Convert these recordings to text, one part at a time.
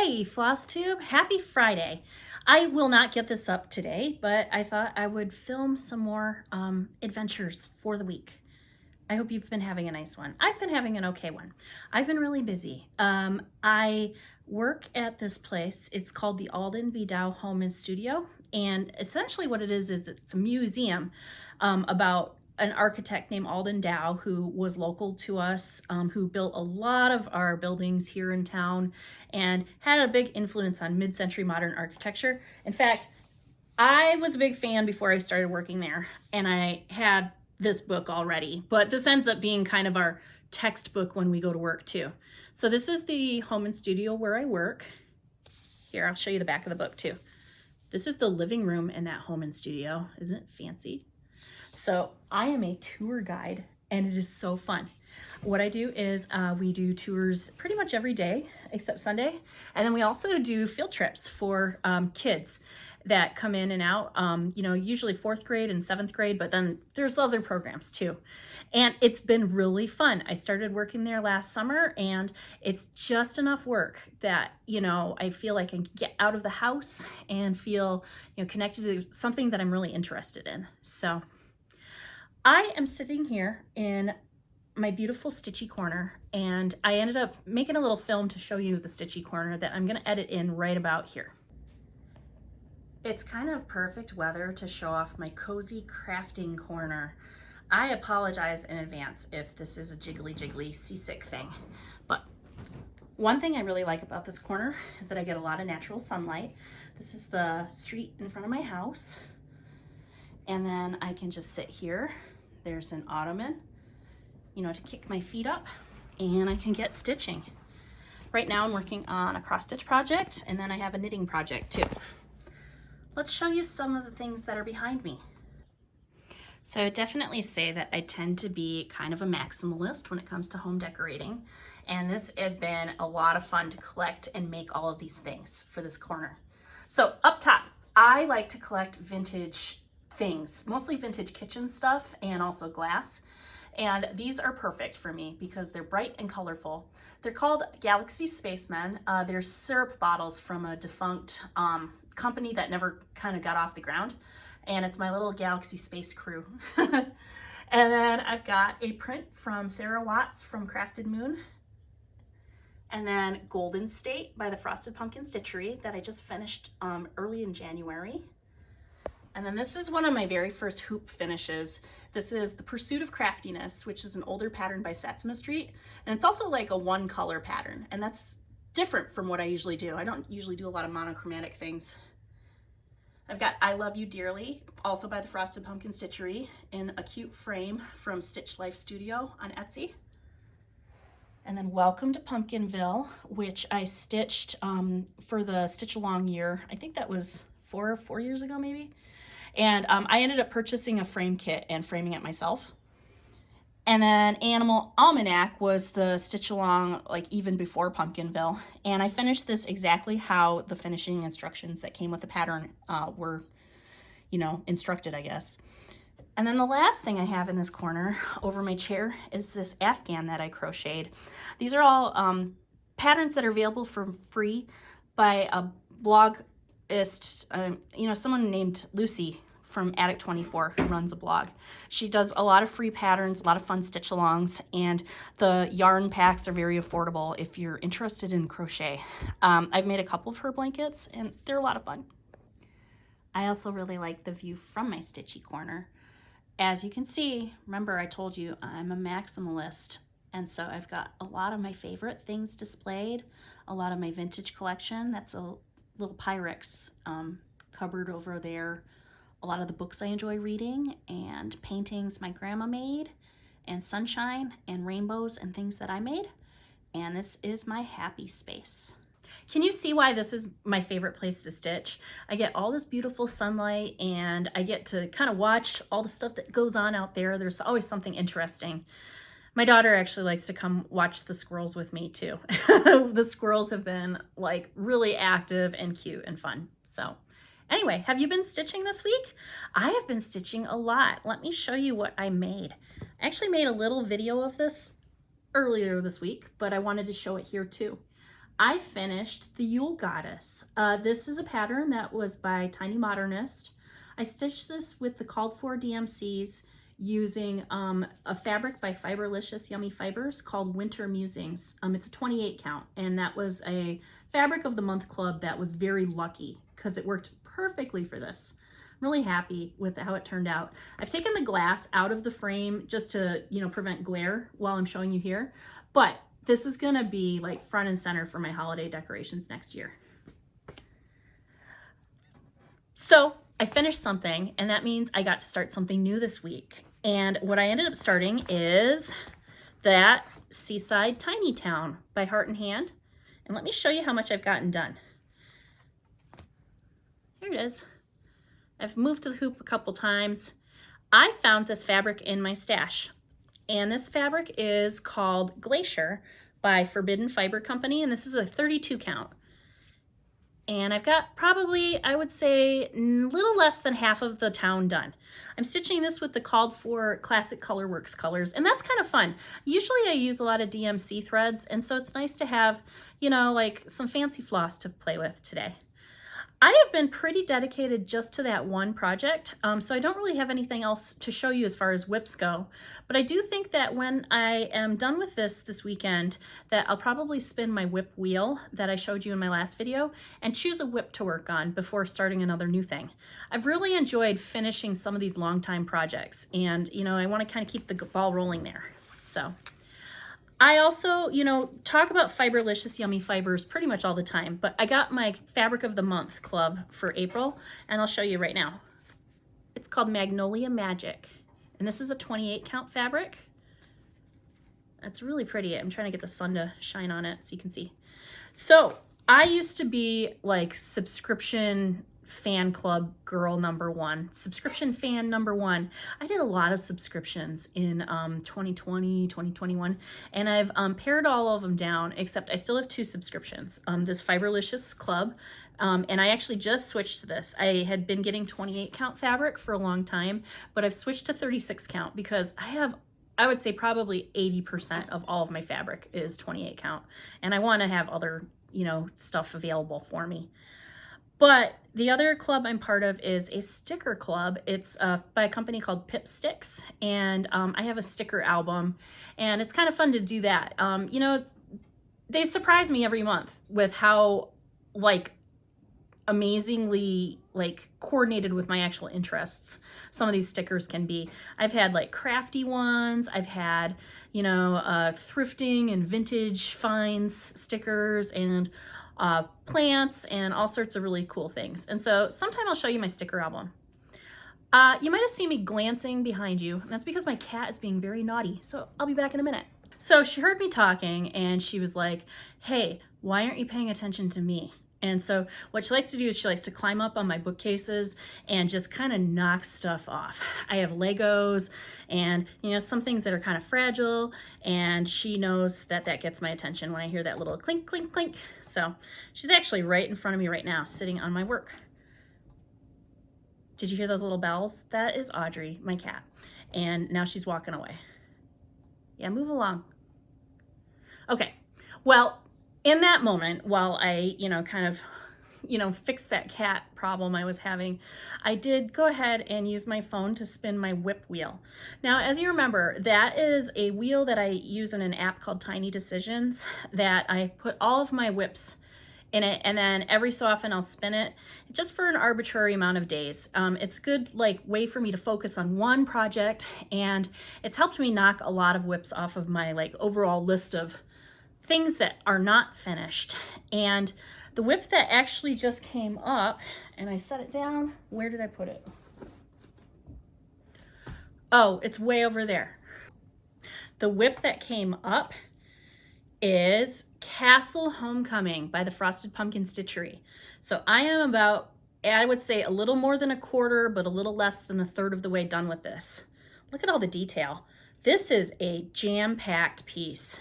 Hey, Flosstube, happy Friday. I will not get this up today, but I thought I would film some more adventures for the week. I hope you've been having a nice one. I've been having an okay one. I've been really busy. I work at this place. It's called the Alden B. Dow Home and Studio. And essentially what it is it's a museum about an architect named Alden Dow, who was local to us, who built a lot of our buildings here in town and had a big influence on mid-century modern architecture. In fact, I was a big fan before I started working there, and I had this book already, but this ends up being kind of our textbook when we go to work too. So this is the home and studio where I work. Here, I'll show you the back of the book too. This is the living room in that home and studio. Isn't it fancy? So I am a tour guide, and it is so fun. What I do is we do tours pretty much every day except Sunday. And then we also do field trips for kids that come in and out, usually 4th grade and 7th grade, but then there's other programs too. And it's been really fun. I started working there last summer, and it's just enough work that, I feel like I can get out of the house and feel, connected to something that I'm really interested in. So I am sitting here in my beautiful Stitchy Corner, and I ended up making a little film to show you the Stitchy Corner that I'm going to edit in right about here. It's kind of perfect weather to show off my cozy crafting corner. I apologize in advance if this is a jiggly seasick thing, but one thing I really like about this corner is that I get a lot of natural sunlight. This is the street in front of my house, and then I can just sit here. There's an ottoman, to kick my feet up, and I can get stitching. Right now I'm working on a cross stitch project, and then I have a knitting project too. Let's show you some of the things that are behind me. So I would definitely say that I tend to be kind of a maximalist when it comes to home decorating, and this has been a lot of fun to collect and make all of these things for this corner. So up top, I like to collect vintage things, mostly vintage kitchen stuff and also glass. And these are perfect for me because they're bright and colorful. They're called Galaxy Spacemen. They're syrup bottles from a defunct company that never kind of got off the ground. And it's my little Galaxy Space crew. And then I've got a print from Sarah Watts from Crafted Moon. And then Golden State by the Frosted Pumpkin Stitchery that I just finished early in January. And then this is one of my very first hoop finishes. This is The Pursuit of Craftiness, which is an older pattern by Satsuma Street. And it's also like a one color pattern. And that's different from what I usually do. I don't usually do a lot of monochromatic things. I've got I Love You Dearly, also by the Frosted Pumpkin Stitchery, in a cute frame from Stitch Life Studio on Etsy. And then Welcome to Pumpkinville, which I stitched for the Stitch Along year. I think that was four years ago maybe. And I ended up purchasing a frame kit and framing it myself. And then Animal Almanac was the Stitch Along like even before Pumpkinville. And I finished this exactly how the finishing instructions that came with the pattern were, instructed, I guess. And then the last thing I have in this corner over my chair is this Afghan that I crocheted. These are all patterns that are available for free by a blogist, someone named Lucy from Attic 24 who runs a blog. She does a lot of free patterns, a lot of fun stitch alongs, and the yarn packs are very affordable if you're interested in crochet. I've made a couple of her blankets, and they're a lot of fun. I also really like the view from my Stitchy Corner. As you can see, remember I told you I'm a maximalist, and so I've got a lot of my favorite things displayed, a lot of my vintage collection. That's a little Pyrex cupboard over there. A lot of the books I enjoy reading, and paintings my grandma made, and sunshine and rainbows and things that I made. And this is my happy space. Can you see why this is my favorite place to stitch? I get all this beautiful sunlight, and I get to kind of watch all the stuff that goes on out there. There's always something interesting. My daughter actually likes to come watch the squirrels with me too. The squirrels have been like really active and cute and fun. So anyway, have you been stitching this week? I have been stitching a lot. Let me show you what I made. I actually made a little video of this earlier this week, but I wanted to show it here too. I finished the Yule Goddess. This is a pattern that was by Tiny Modernist. I stitched this with the called for DMCs using a fabric by Fiberlicious Yummy Fibers called Winter Musings. It's a 28 count, and that was a fabric of the month club that was very lucky because it worked perfectly for this. I'm really happy with how it turned out. I've taken the glass out of the frame just to, prevent glare while I'm showing you here, but this is gonna be like front and center for my holiday decorations next year. So I finished something, and that means I got to start something new this week. And what I ended up starting is that Seaside Tiny Town by Heart and Hand. And let me show you how much I've gotten done. Here it is. I've moved to the hoop a couple times. I found this fabric in my stash. And this fabric is called Glacier by Forbidden Fiber Company. And this is a 32 count. And I've got probably, I would say, a little less than half of the town done. I'm stitching this with the called for Classic Colorworks colors, and that's kind of fun. Usually I use a lot of DMC threads, and so it's nice to have, like some fancy floss to play with today. I have been pretty dedicated just to that one project, so I don't really have anything else to show you as far as whips go, but I do think that when I am done with this weekend, that I'll probably spin my whip wheel that I showed you in my last video and choose a whip to work on before starting another new thing. I've really enjoyed finishing some of these long time projects, and I want to kind of keep the ball rolling there. So I also, talk about Fiberlicious Yummy Fibers pretty much all the time, but I got my Fabric of the Month club for April, and I'll show you right now. It's called Magnolia Magic, and this is a 28 count fabric. It's really pretty. I'm trying to get the sun to shine on it so you can see. So I used to be like subscription fan club girl #1, subscription fan #1. I did a lot of subscriptions in 2020, 2021, and I've pared all of them down, except I still have 2 subscriptions. This Fiberlicious Club, and I actually just switched to this. I had been getting 28 count fabric for a long time, but I've switched to 36 count because I would say probably 80% of all of my fabric is 28 count, and I want to have other, stuff available for me. But the other club I'm part of is a sticker club. It's by a company called Pip Sticks, and I have a sticker album, and it's kind of fun to do that. They surprise me every month with how amazingly coordinated with my actual interests some of these stickers can be. I've had crafty ones. I've had thrifting and vintage finds stickers, and plants, and all sorts of really cool things. And so sometime I'll show you my sticker album. You might have seen me glancing behind you, and that's because my cat is being very naughty. So I'll be back in a minute. So she heard me talking, and she was like, hey, why aren't you paying attention to me? And so what she likes to do is she likes to climb up on my bookcases and just kind of knock stuff off. I have Legos and, some things that are kind of fragile, and she knows that that gets my attention when I hear that little clink, clink, clink. So she's actually right in front of me right now, sitting on my work. Did you hear those little bells? That is Audrey, my cat. And now she's walking away. Yeah, move along. Okay, well, in that moment, while I, fix that cat problem I was having, I did go ahead and use my phone to spin my whip wheel. Now, as you remember, that is a wheel that I use in an app called Tiny Decisions that I put all of my whips in it, and then every so often I'll spin it just for an arbitrary amount of days. It's good way for me to focus on one project, and it's helped me knock a lot of whips off of my overall list of things that are not finished. And the whip that actually just came up, and I set it down, where did I put it? Oh, it's way over there. The whip that came up is Castle Homecoming by the Frosted Pumpkin Stitchery. So I am about, I would say, a little more than a quarter, but a little less than a third of the way done with this. Look at all the detail. This is a jam-packed piece.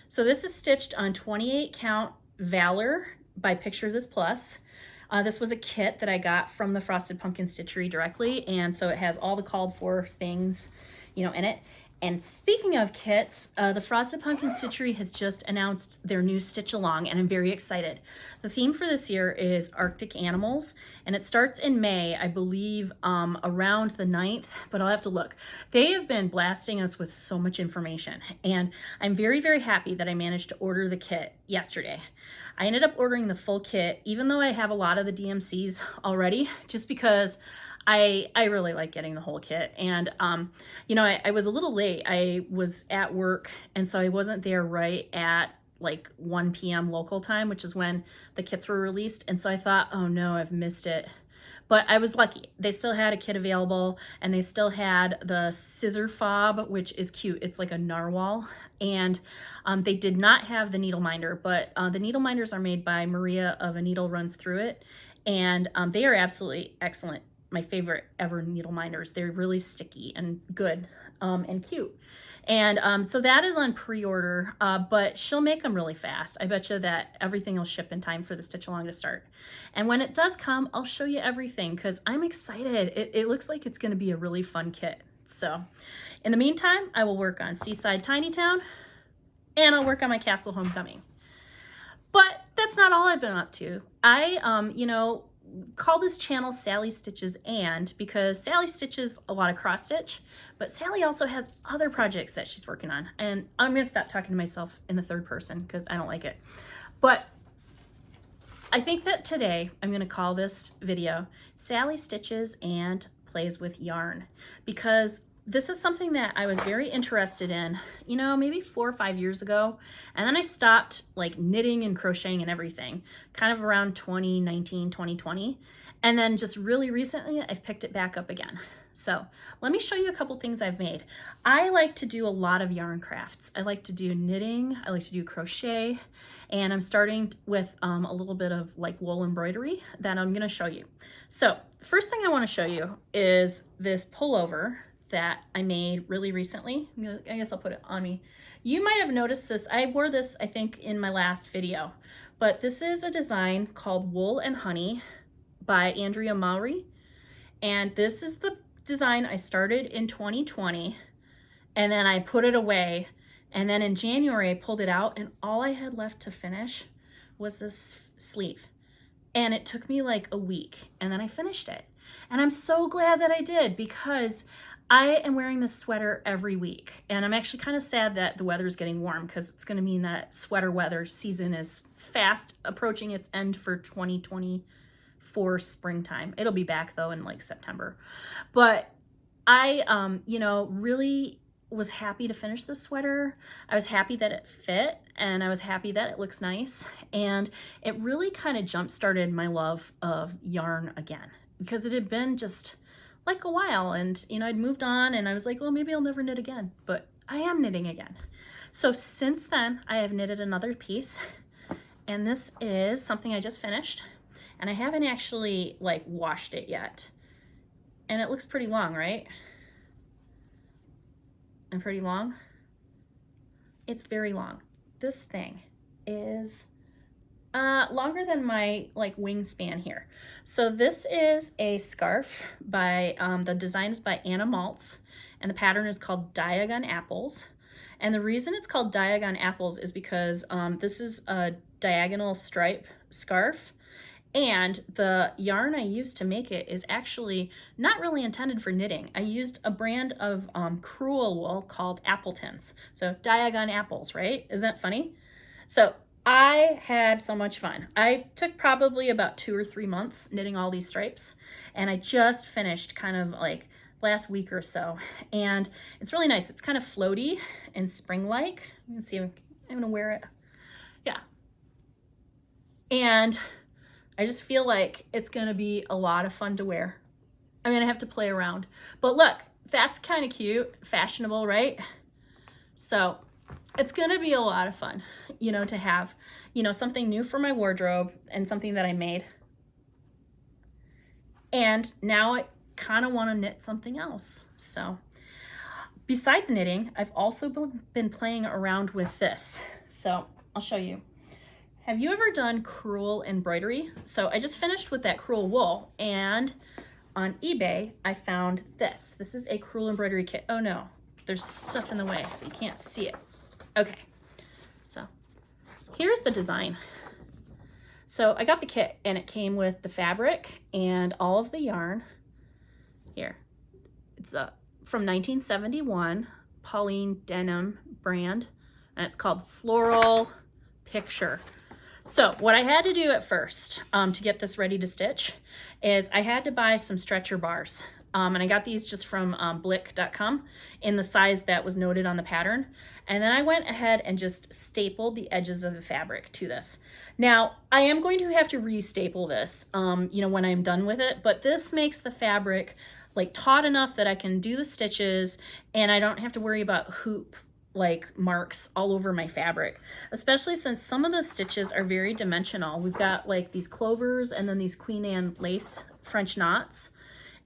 So this is stitched on 28 count Valor by Picture This Plus. This was a kit that I got from the Frosted Pumpkin Stitchery directly, and so it has all the called for things, in it. And speaking of kits, the Frosted Pumpkin Stitchery has just announced their new Stitch Along, and I'm very excited. The theme for this year is Arctic animals, and it starts in May, I believe, around the 9th, but I'll have to look. They have been blasting us with so much information, and I'm very, very happy that I managed to order the kit yesterday. I ended up ordering the full kit, even though I have a lot of the DMCs already, just because I really like getting the whole kit. And, you know, I was a little late. I was at work, and so I wasn't there right at like 1 p.m. local time, which is when the kits were released. And so I thought, oh no, I've missed it. But I was lucky. They still had a kit available, and they still had the scissor fob, which is cute. It's like a narwhal. And they did not have the needle minder, but the needle minders are made by Maria of A Needle Runs Through It. And they are absolutely excellent. My favorite ever needle minders. They're really sticky and good and cute. And so that is on pre-order, but she'll make them really fast. I bet you that everything will ship in time for the Stitch Along to start. And when it does come, I'll show you everything because I'm excited. It looks like it's going to be a really fun kit. So in the meantime, I will work on Seaside Tiny Town, and I'll work on my Castle Homecoming. But that's not all I've been up to. I, you know, call this channel Sally Stitches because Sally stitches a lot of cross stitch, but Sally also has other projects that she's working on. And I'm going to stop talking to myself in the third person because I don't like it. But I think that today I'm going to call this video Sally Stitches and Plays with Yarn, because this is something that I was very interested in, you know, maybe 4 or 5 years ago. And then I stopped like knitting and crocheting and everything kind of around 2019, 2020. And then just really recently, I've picked it back up again. So let me show you a couple things I've made. I like to do a lot of yarn crafts. I like to do knitting. I like to do crochet. And I'm starting with a little bit of like wool embroidery that I'm gonna show you. So first thing I wanna show you is this pullover that I made really recently. I guess I'll put it on me. You might have noticed this. I wore this, I think, in my last video, but this is a design called Wool and Honey by Andrea Mowry. And this is the design I started in 2020, and then I put it away. And then in January, I pulled it out, and all I had left to finish was this sleeve. And it took me like a week, and then I finished it. And I'm so glad that I did, because I am wearing this sweater every week, and I'm actually kind of sad that the weather is getting warm, because it's going to mean that sweater weather season is fast approaching its end for 2024 springtime. It'll be back though in like September. But I, you know, really was happy to finish this sweater. I was happy that it fit, and I was happy that it looks nice. And it really kind of jump-started my love of yarn again, because it had been just like a while, and you know, I'd moved on, and I was like, well, maybe I'll never knit again, but I am knitting again. So since then, I have knitted another piece, and this is something I just finished, and I haven't actually like washed it yet. And it looks pretty long, right? And pretty long. It's very long. This thing is longer than my like wingspan here. So this is a scarf by, the design is by Anna Maltz, and the pattern is called Diagon Apples. And the reason it's called Diagon Apples is because this is a diagonal stripe scarf, and the yarn I used to make it is actually not really intended for knitting. I used a brand of crewel wool called Appletons. So Diagon Apples, right? Isn't that funny? So I had so much fun. I took probably about 2 or 3 months knitting all these stripes, and I just finished kind of like last week or so. And it's really nice. It's kind of floaty and spring-like. You can see I'm gonna wear it. Yeah. And I just feel like it's gonna be a lot of fun to wear. I'm gonna have to play around. But look, that's kind of cute, fashionable, right? So it's gonna be a lot of fun, you know, to have, you know, something new for my wardrobe and something that I made. And now I kind of want to knit something else. So besides knitting, I've also been playing around with this. So I'll show you. Have you ever done crewel embroidery? So I just finished with that crewel wool, and on eBay, I found this. This is a crewel embroidery kit. Oh no, there's stuff in the way so you can't see it. Okay, so here's the design. So I got the kit and it came with the fabric and all of the yarn. Here, it's from 1971, Pauline Denim brand, and it's called Floral Picture. So what I had to do at first to get this ready to stitch is I had to buy some stretcher bars. And I got these just from blick.com in the size that was noted on the pattern. And then I went ahead and just stapled the edges of the fabric to this. Now, I am going to have to re-staple this, you know, when I'm done with it, but this makes the fabric like taut enough that I can do the stitches and I don't have to worry about hoop like marks all over my fabric, especially since some of the stitches are very dimensional. We've got like these clovers and then these Queen Anne lace French knots,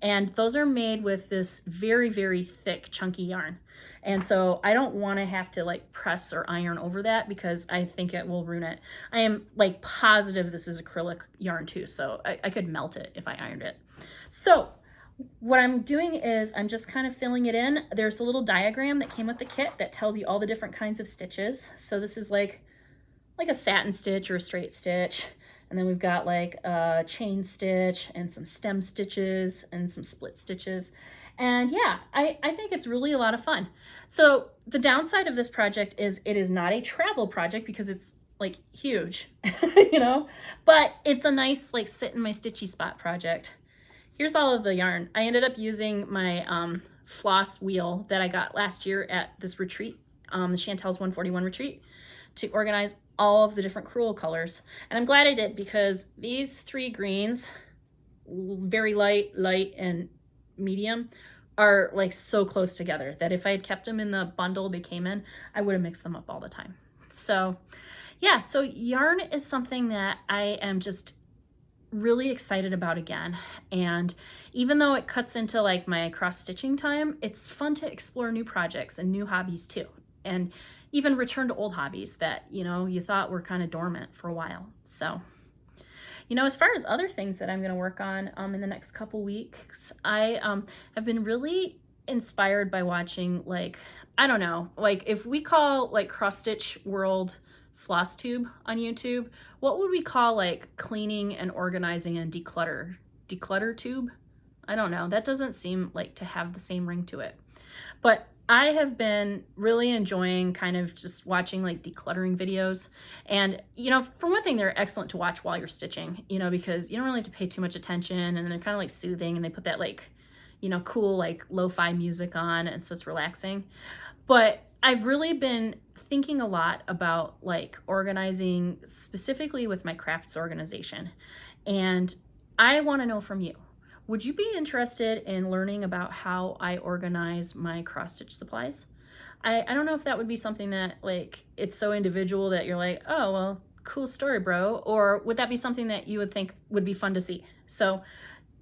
and those are made with this very, very thick chunky yarn. And so I don't want to have to like press or iron over that because I think it will ruin it. I am like positive this is acrylic yarn too, so I could melt it if I ironed it. So what I'm doing is I'm just kind of filling it in. There's a little diagram that came with the kit that tells you all the different kinds of stitches. So this is like a satin stitch or a straight stitch. And then we've got like a chain stitch and some stem stitches and some split stitches. And yeah, I think it's really a lot of fun. So the downside of this project is it is not a travel project because it's like huge, you know, but it's a nice like sit in my stitchy spot project. Here's all of the yarn. I ended up using my floss wheel that I got last year at this retreat, the Chantel's 141 retreat, to organize all of the different crewel colors. And I'm glad I did because these three greens, very light, and medium, are like so close together that if I had kept them in the bundle they came in, I would have mixed them up all the time. So yeah, so yarn is something that I am just really excited about again. And even though it cuts into like my cross stitching time, it's fun to explore new projects and new hobbies too. And even return to old hobbies that, you know, you thought were kind of dormant for a while. So, you know, as far as other things that I'm going to work on in the next couple weeks, I have been really inspired by watching, like, I don't know, like if we call like cross stitch world Flosstube on YouTube, what would we call like cleaning and organizing and declutter tube? I don't know. That doesn't seem like to have the same ring to it. But I have been really enjoying kind of just watching like decluttering videos. And, you know, for one thing, they're excellent to watch while you're stitching, you know, because you don't really have to pay too much attention and they're kind of like soothing and they put that like, you know, cool like lo-fi music on, and so it's relaxing. But I've really been thinking a lot about like organizing specifically with my crafts organization. And I want to know from you, would you be interested in learning about how I organize my cross stitch supplies? I don't know if that would be something that like, it's so individual that you're like, oh, well, cool story, bro. Or would that be something that you would think would be fun to see? So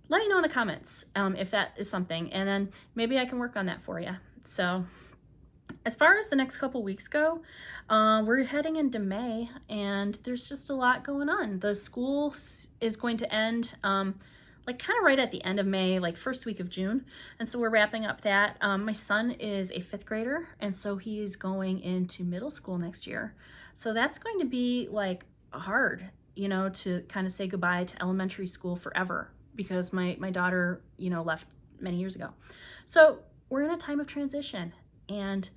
let me know in the comments if that is something, and then maybe I can work on that for you. So as far as the next couple weeks go, we're heading into May and there's just a lot going on. The school is going to end like kind of right at the end of May, like first week of June. And so we're wrapping up that. My son is a 5th grader, and so he's going into middle school next year. So that's going to be like hard, you know, to kind of say goodbye to elementary school forever because my daughter, you know, left many years ago. So we're in a time of transition, and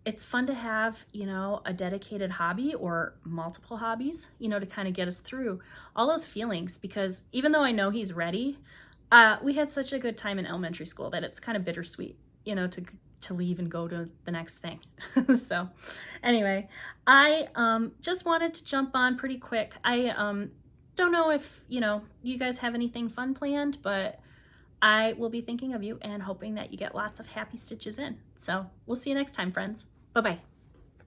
it's fun to have, you know, a dedicated hobby or multiple hobbies, you know, to kind of get us through all those feelings. Because even though I know he's ready, we had such a good time in elementary school that it's kind of bittersweet, you know, to leave and go to the next thing. So anyway, I just wanted to jump on pretty quick. I don't know if, you know, you guys have anything fun planned, but I will be thinking of you and hoping that you get lots of happy stitches in. So we'll see you next time, friends. Bye-bye.